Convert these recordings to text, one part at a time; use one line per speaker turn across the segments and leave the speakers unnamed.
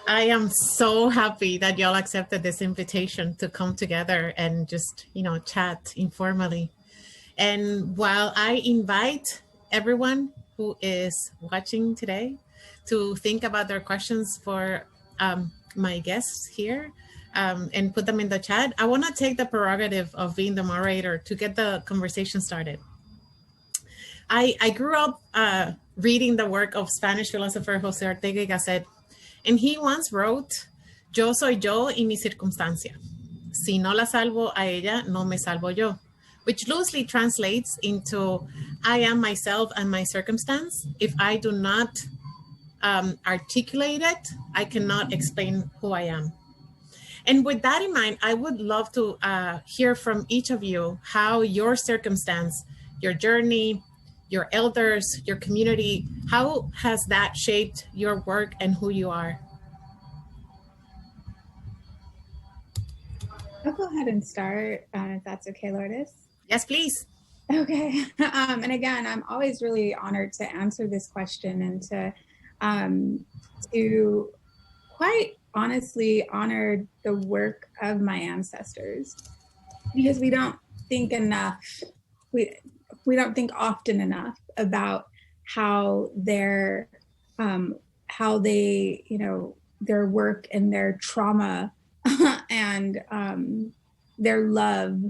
I am so happy that y'all accepted this invitation to come together and just, chat informally. And while I invite everyone who is watching today to think about their questions for my guests here and put them in the chat, I want to take the prerogative of being the moderator to get the conversation started. I grew up reading the work of Spanish philosopher Jose Ortega y Gasset, and he once wrote, "Yo soy yo y mi circunstancia. Si no la salvo a ella, no me salvo yo," which loosely translates into, I am myself and my circumstance. If I do not articulate it, I cannot explain who I am. And with that in mind, I would love to hear from each of you how your circumstance, your journey, your elders, your community, how has that shaped your work and who you are?
I'll go ahead and start, if that's okay, Lourdes.
Yes, please.
Okay. And again, I'm always really honored to answer this question and to quite honestly honor the work of my ancestors, because we don't think enough, we don't think often enough about how their their work and their trauma and their love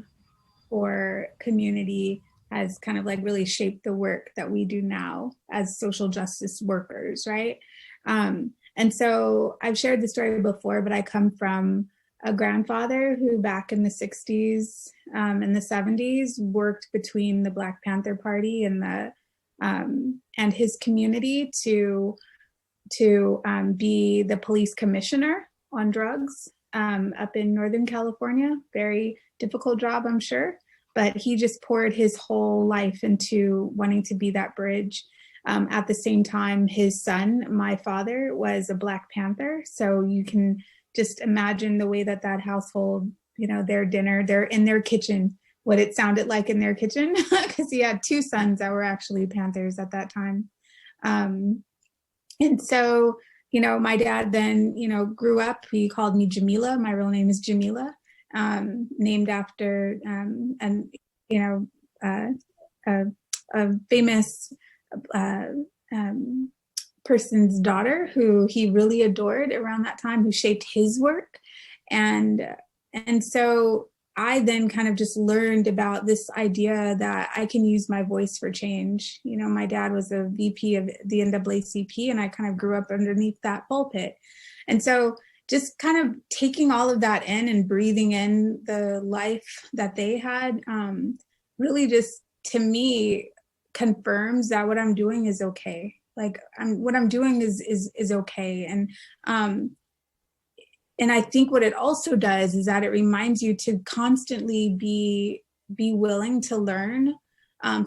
for community has kind of like really shaped the work that we do now as social justice workers, right? And so I've shared the story before, but I come from a grandfather who back in the 60s and the 70s worked between the Black Panther Party and his community to be the police commissioner on drugs up in Northern California. Very difficult job, I'm sure, but he just poured his whole life into wanting to be that bridge. At the same time, his son, my father, was a Black Panther. So you can just imagine the way that household, their dinner, they're in their kitchen, what it sounded like in their kitchen, because he had two sons that were actually Panthers at that time. And so, my dad then, grew up, he called me Jamila. My real name is Jamila, named after, a famous person's daughter who he really adored around that time, who shaped his work. And so I then kind of just learned about this idea that I can use my voice for change. My dad was a VP of the NAACP, and I kind of grew up underneath that pulpit. And so just kind of taking all of that in and breathing in the life that they had really just, to me, confirms that what I'm doing is okay. Like what I'm doing is okay. And I think what it also does is that it reminds you to constantly be willing to learn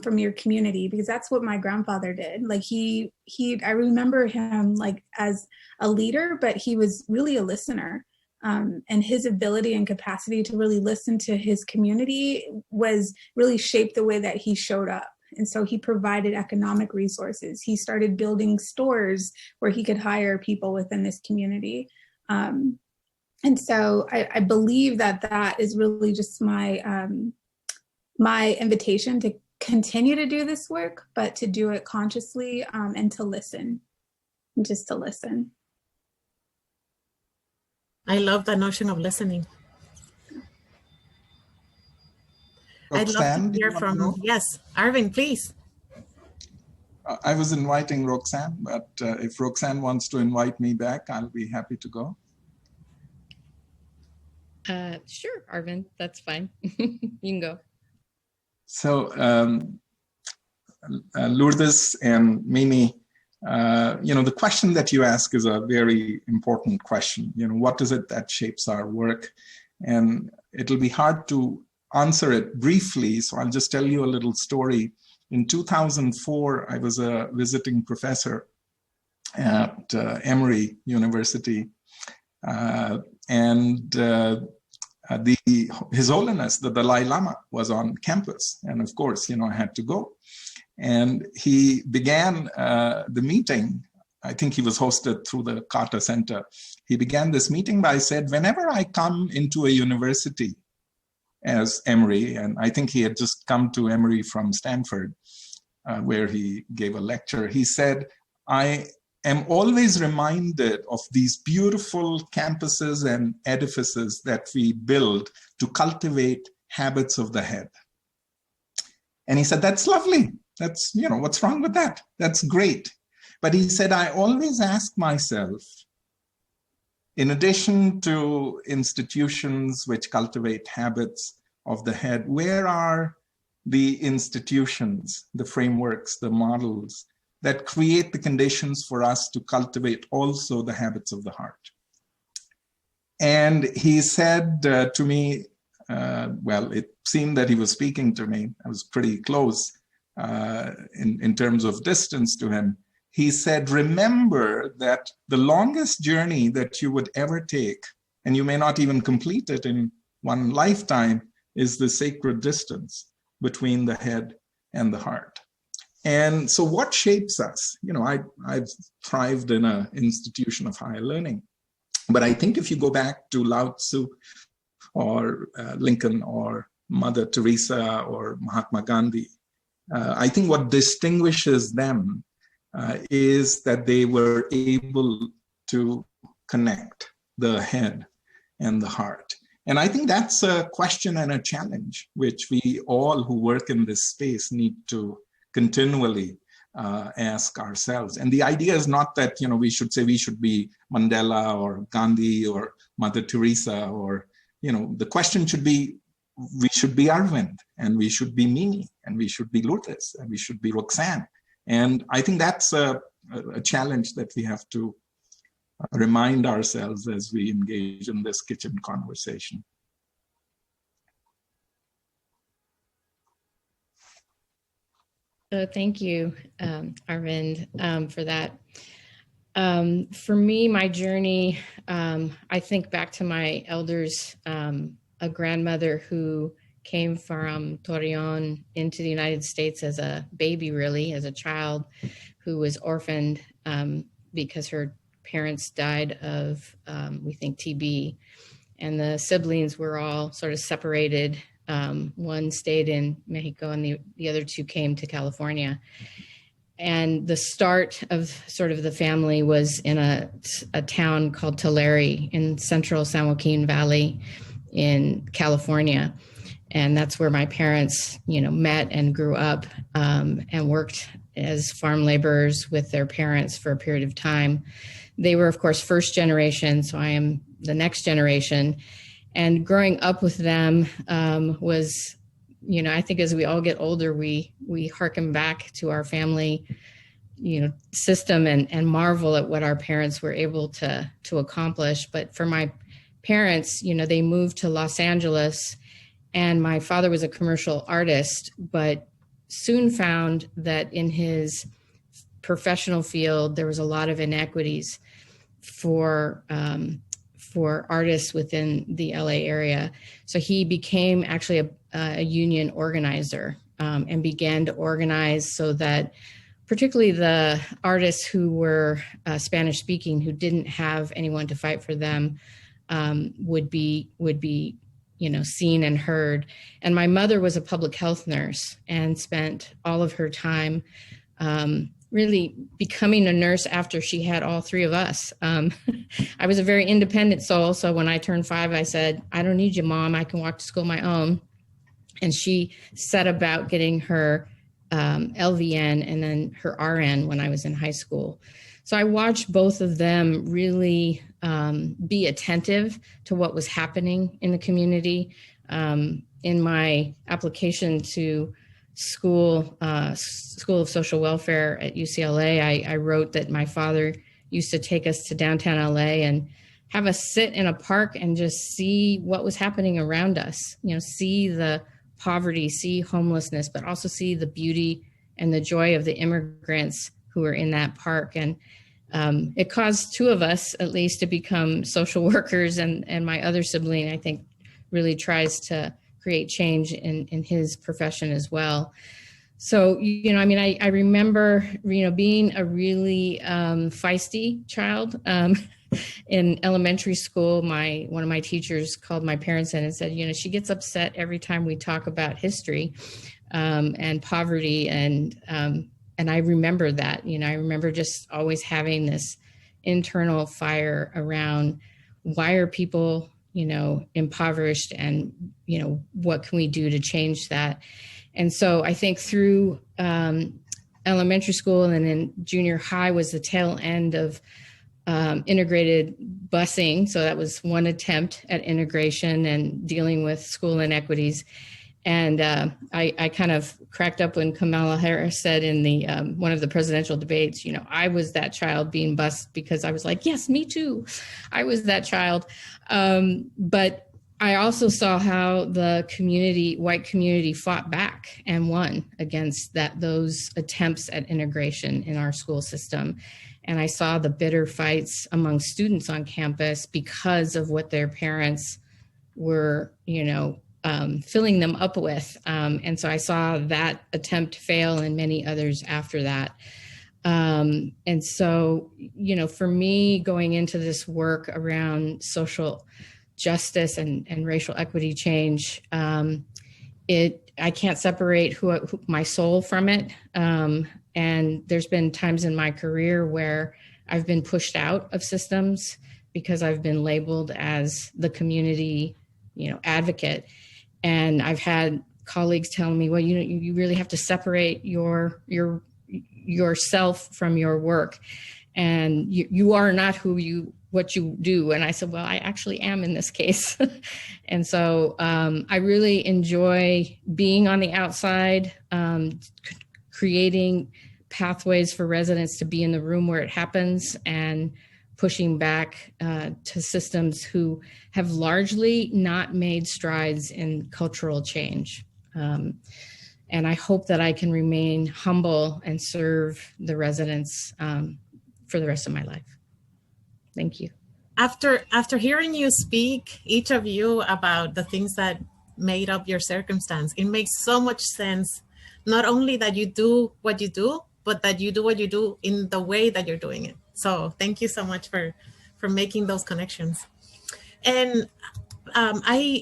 from your community, because that's what my grandfather did. Like I remember him like as a leader, but he was really a listener. And his ability and capacity to really listen to his community was really shaped the way that he showed up. And so he provided economic resources. He started building stores where he could hire people within this community. And so I believe that is really just my my invitation to continue to do this work, but to do it consciously and to listen, just to listen.
I love the notion of listening.
Roxanne,
I'd love to hear from, yes, Arvind, please.
I was inviting Roxanne, but if Roxanne wants to invite me back, I'll be happy to go.
Sure, Arvind, that's fine. You can go.
So Lourdes and Mimi, the question that you ask is a very important question. What is it that shapes our work? And it'll be hard to answer it briefly, so I'll just tell you a little story. In 2004, I was a visiting professor at Emory University, and His Holiness, the Dalai Lama, was on campus, and of course, I had to go. And he began the meeting I think he was hosted through the Carter Center. He began this meeting by said, whenever I come into a university as Emory, and I think he had just come to Emory from Stanford, where he gave a lecture, he said, I am always reminded of these beautiful campuses and edifices that we build to cultivate habits of the head. And he said, that's lovely. That's, what's wrong with that? That's great. But he said, I always ask myself, in addition to institutions which cultivate habits of the head, where are the institutions, the frameworks, the models that create the conditions for us to cultivate also the habits of the heart? And he said to me, well, it seemed that he was speaking to me. I was pretty close in terms of distance to him. He said, remember that the longest journey that you would ever take, and you may not even complete it in one lifetime, is the sacred distance between the head and the heart. And so what shapes us? I've thrived in an institution of higher learning, but I think if you go back to Lao Tzu or Lincoln or Mother Teresa or Mahatma Gandhi, I think what distinguishes them is that they were able to connect the head and the heart. And I think that's a question and a challenge which we all who work in this space need to continually ask ourselves. And the idea is not that, we should say we should be Mandela or Gandhi or Mother Teresa, or, the question should be, we should be Arvind, and we should be Mimi, and we should be Lourdes, and we should be Roxanne. And I think that's a challenge that we have to remind ourselves as we engage in this kitchen conversation.
So thank you, Arvind, for that. For me, my journey, I think back to my elders, a grandmother who came from Torreon into the United States as a baby, really, as a child, who was orphaned because her parents died of, we think, TB. And the siblings were all sort of separated. One stayed in Mexico and the other two came to California. And the start of sort of the family was in a town called Tulare in central San Joaquin Valley in California. And that's where my parents, met and grew up and worked as farm laborers with their parents for a period of time. They were, of course, first generation, so I am the next generation. And growing up with them was, I think as we all get older, we hearken back to our family, system and marvel at what our parents were able to accomplish. But for my parents, they moved to Los Angeles, and my father was a commercial artist, but soon found that in his professional field, there was a lot of inequities for artists within the LA area. So he became actually a union organizer and began to organize so that particularly the artists who were Spanish speaking, who didn't have anyone to fight for them, would be seen and heard. And my mother was a public health nurse and spent all of her time really becoming a nurse after she had all three of us. I was a very independent soul. So when I turned 5, I said, I don't need you, Mom. I can walk to school on my own. And she set about getting her LVN and then her RN when I was in high school. So I watched both of them really be attentive to what was happening in the community. In my application to School of Social Welfare at UCLA, I wrote that my father used to take us to downtown LA and have us sit in a park and just see what was happening around us, see the poverty, see homelessness, but also see the beauty and the joy of the immigrants who were in that park. And it caused 2 of us, at least, to become social workers. And my other sibling, I think, really tries to create change in his profession as well. So, I mean, I remember, being a really feisty child. In elementary school, one of my teachers called my parents in and said, she gets upset every time we talk about history and poverty. And I remember that, I remember just always having this internal fire around why are people, impoverished, and, what can we do to change that? And so I think through elementary school and then junior high was the tail end of integrated busing. So that was one attempt at integration and dealing with school inequities. And I kind of cracked up when Kamala Harris said in the one of the presidential debates, I was that child being bused, because I was like, yes, me too. I was that child. But I also saw how the white community fought back and won against those attempts at integration in our school system. And I saw the bitter fights among students on campus because of what their parents were, filling them up with. And so I saw that attempt fail and many others after that. And so, for me, going into this work around social justice and racial equity change, I can't separate my soul from it. And there's been times in my career where I've been pushed out of systems because I've been labeled as the community, advocate. And I've had colleagues telling me, well, you really have to separate yourself from your work. And you are not what you do. And I said, well, I actually am in this case. And so I really enjoy being on the outside, creating pathways for residents to be in the room where it happens, and pushing back to systems who have largely not made strides in cultural change. And I hope that I can remain humble and serve the residents for the rest of my life. Thank you.
After hearing you speak, each of you, about the things that made up your circumstance, it makes so much sense, not only that you do what you do, but that you do what you do in the way that you're doing it. So thank you so much for making those connections. And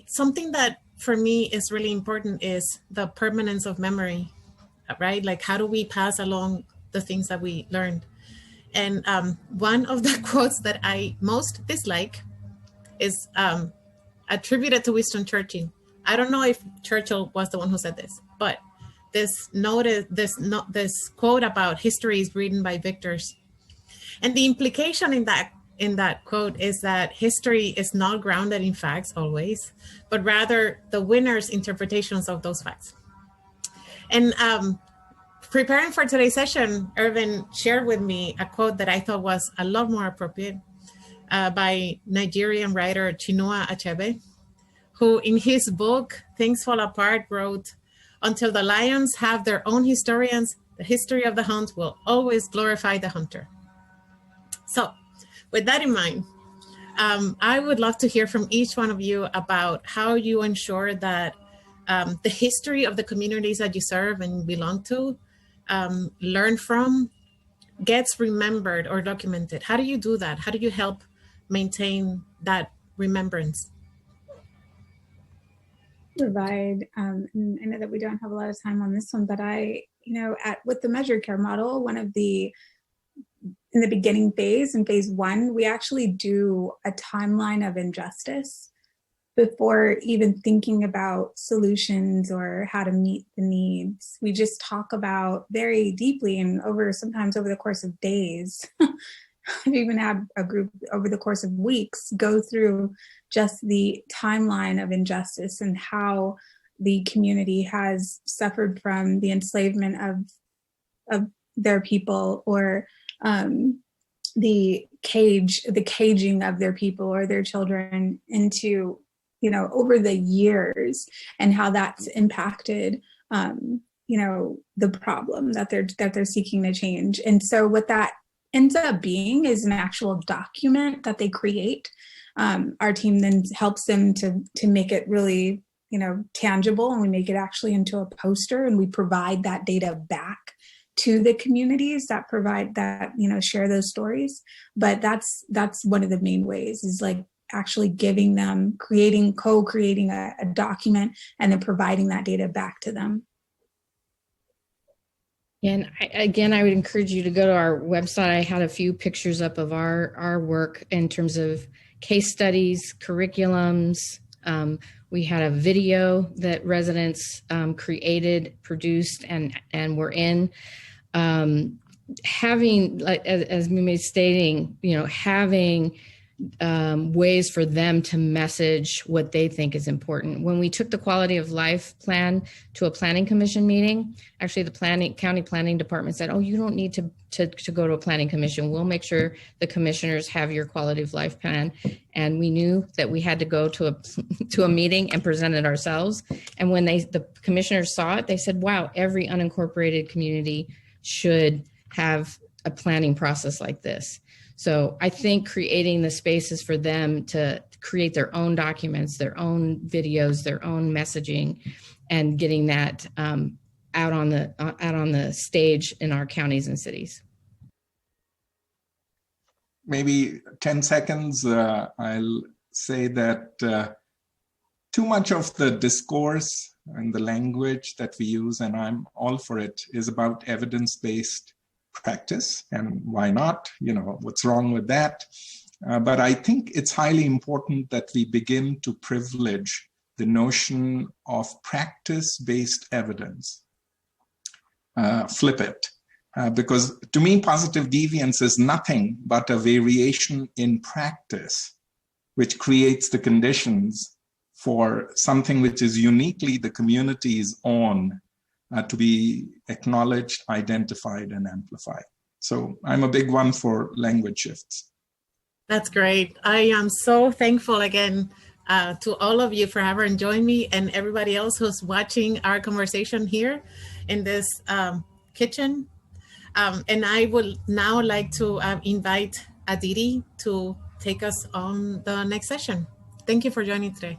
something that for me is really important is the permanence of memory, right? Like, how do we pass along the things that we learned? And one of the quotes that I most dislike is attributed to Winston Churchill. I don't know if Churchill was the one who said this, but this quote about history is written by victors. And the implication in that quote is that history is not grounded in facts always, but rather the winner's interpretations of those facts. And preparing for today's session, Arvind shared with me a quote that I thought was a lot more appropriate by Nigerian writer Chinua Achebe, who in his book, Things Fall Apart, wrote, "Until the lions have their own historians, the history of the hunt will always glorify the hunter." So with that in mind, I would love to hear from each one of you about how you ensure that the history of the communities that you serve and belong to, learn from, gets remembered or documented. How do you do that? How do you help maintain that remembrance?
Provide, and I know that we don't have a lot of time on this one, but with the measured care model, in the beginning phase, in phase 1, we actually do a timeline of injustice before even thinking about solutions or how to meet the needs. We just talk about very deeply and sometimes over the course of days. I've even had a group over the course of weeks go through just the timeline of injustice and how the community has suffered from the enslavement of their people, or the caging of their people or their children into, over the years, and how that's impacted, the problem that they're seeking to change. And so what that ends up being is an actual document that they create. Our team then helps them to make it really, tangible, and we make it actually into a poster, and we provide that data back to the communities that provide that, share those stories. But that's one of the main ways, is like actually giving them, co-creating a document, and then providing that data back to them.
And I would encourage you to go to our website. I had a few pictures up of our work in terms of case studies, curriculums. We had a video that residents created, produced, and were in. Having, like as Mimi is stating, having ways for them to message what they think is important. When we took the quality of life plan to a planning commission meeting, actually the county planning department said, "Oh, you don't need to go to a planning commission. We'll make sure the commissioners have your quality of life plan." And we knew that we had to go to a meeting and present it ourselves. And when the commissioners saw it, they said, "Wow, every unincorporated community should have a planning process like this." So I think creating the spaces for them to create their own documents, their own videos, their own messaging, and getting that out on the stage in our counties and cities.
Maybe 10 seconds, I'll say that too much of the discourse and the language that we use, and I'm all for it, is about evidence-based practice, and why not? What's wrong with that? But I think it's highly important that we begin to privilege the notion of practice-based evidence. Flip it. Because to me, positive deviance is nothing but a variation in practice, which creates the conditions for something which is uniquely the community's own, to be acknowledged, identified, and amplified. So I'm a big one for language shifts.
That's great. I am so thankful again to all of you for having joined me, and everybody else who's watching our conversation here in this kitchen. And I would now like to invite Aditi to take us on the next session. Thank you for joining today.